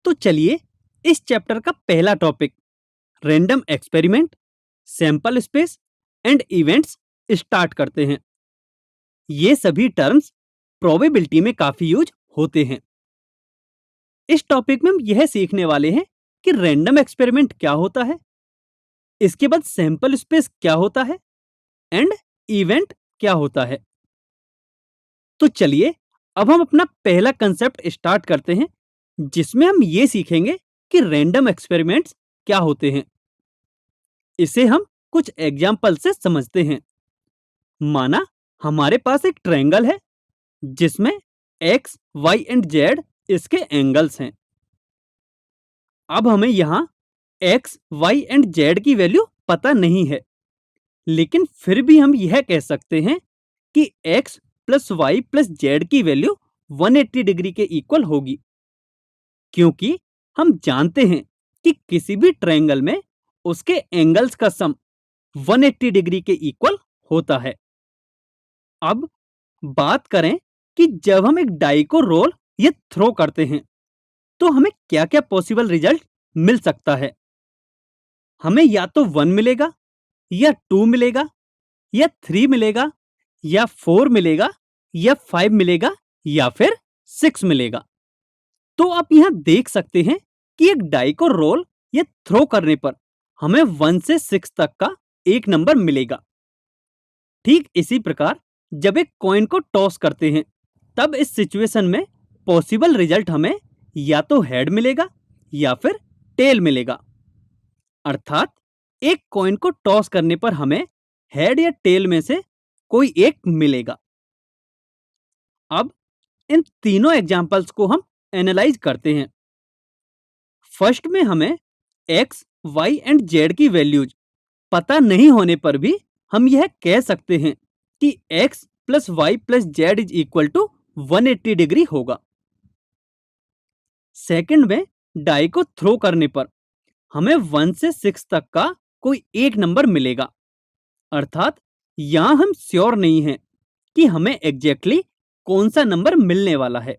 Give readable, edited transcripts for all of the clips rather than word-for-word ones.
तो चलिए इस चैप्टर का पहला topic random experiment, sample space and events start करते हैं। ये सभी टर्म्स प्रोबेबिलिटी में काफी यूज होते हैं। इस टॉपिक में हम यह सीखने वाले हैं कि रैंडम एक्सपेरिमेंट क्या होता है, इसके बाद सैंपल स्पेस क्या होता है एंड इवेंट क्या होता है। तो चलिए अब हम अपना पहला कंसेप्ट स्टार्ट करते हैं, जिसमें हम ये सीखेंगे कि रैंडम एक्सपेरिमेंट्स क्या होते हैं। इसे हम कुछ एग्जाम्पल से समझते हैं। माना हमारे पास एक ट्रायंगल है जिसमें एक्स, वाई एंड जेड इसके एंगल्स हैं। अब हमें यहाँ एक्स, वाई एंड जेड की वैल्यू पता नहीं है, लेकिन फिर भी हम यह कह सकते हैं कि x plus y plus z की वैल्यू 180 डिग्री के इक्वल होगी, क्योंकि हम जानते हैं कि किसी भी ट्रायंगल में उसके एंगल्स का सम 180 डिग्री के इक्वल होता है। अब बात करें कि जब हम एक डाई को रोल या थ्रो करते हैं तो हमें क्या क्या पॉसिबल रिजल्ट मिल सकता है। हमें या तो 1 मिलेगा, या 2 मिलेगा, या 3 मिलेगा, या 4 मिलेगा, या 5 मिलेगा, या फिर 6 मिलेगा। तो आप यहां देख सकते हैं कि एक डाई को रोल या थ्रो करने पर हमें 1 से 6 तक का एक नंबर मिलेगा। ठीक इसी प्रकार जब एक कॉइन को टॉस करते हैं तब इस सिचुएशन में पॉसिबल रिजल्ट हमें या तो हेड मिलेगा या फिर टेल मिलेगा। अर्थात एक कॉइन को टॉस करने पर हमें हेड या टेल में से कोई एक मिलेगा। अब इन तीनों एग्जाम्पल्स को हम एनालाइज करते हैं। फर्स्ट में हमें एक्स, वाई एंड जेड की वैल्यूज पता नहीं होने पर भी हम यह कह सकते हैं कि x plus y plus z is equal to 180 degree होगा। सेकंड में डाई को थ्रो करने पर हमें 1 से 6 तक का कोई एक नंबर मिलेगा। अर्थात यहां हम श्योर नहीं हैं कि हमें एग्जैक्टली कौन सा नंबर मिलने वाला है।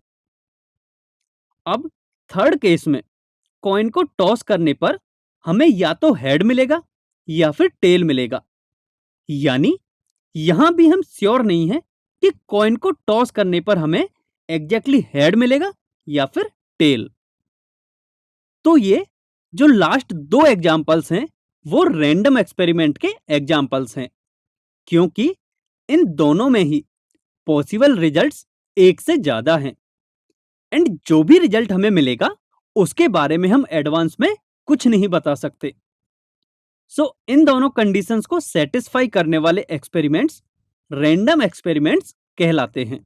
अब थर्ड केस में कॉइन को टॉस करने पर हमें या तो हेड मिलेगा या फिर टेल मिलेगा। यानी यहां भी हम श्योर नहीं है कि कॉइन को टॉस करने पर हमें एग्जैक्टली हेड मिलेगा या फिर टेल। तो ये जो लास्ट दो एग्जाम्पल्स हैं वो रैंडम एक्सपेरिमेंट के एग्जाम्पल्स हैं, क्योंकि इन दोनों में ही पॉसिबल रिजल्ट्स एक से ज्यादा हैं एंड जो भी रिजल्ट हमें मिलेगा उसके बारे में हम एडवांस में कुछ नहीं बता सकते। सो इन दोनों कंडीशंस को सेटिस्फाई करने वाले एक्सपेरिमेंट्स रैंडम एक्सपेरिमेंट्स कहलाते हैं।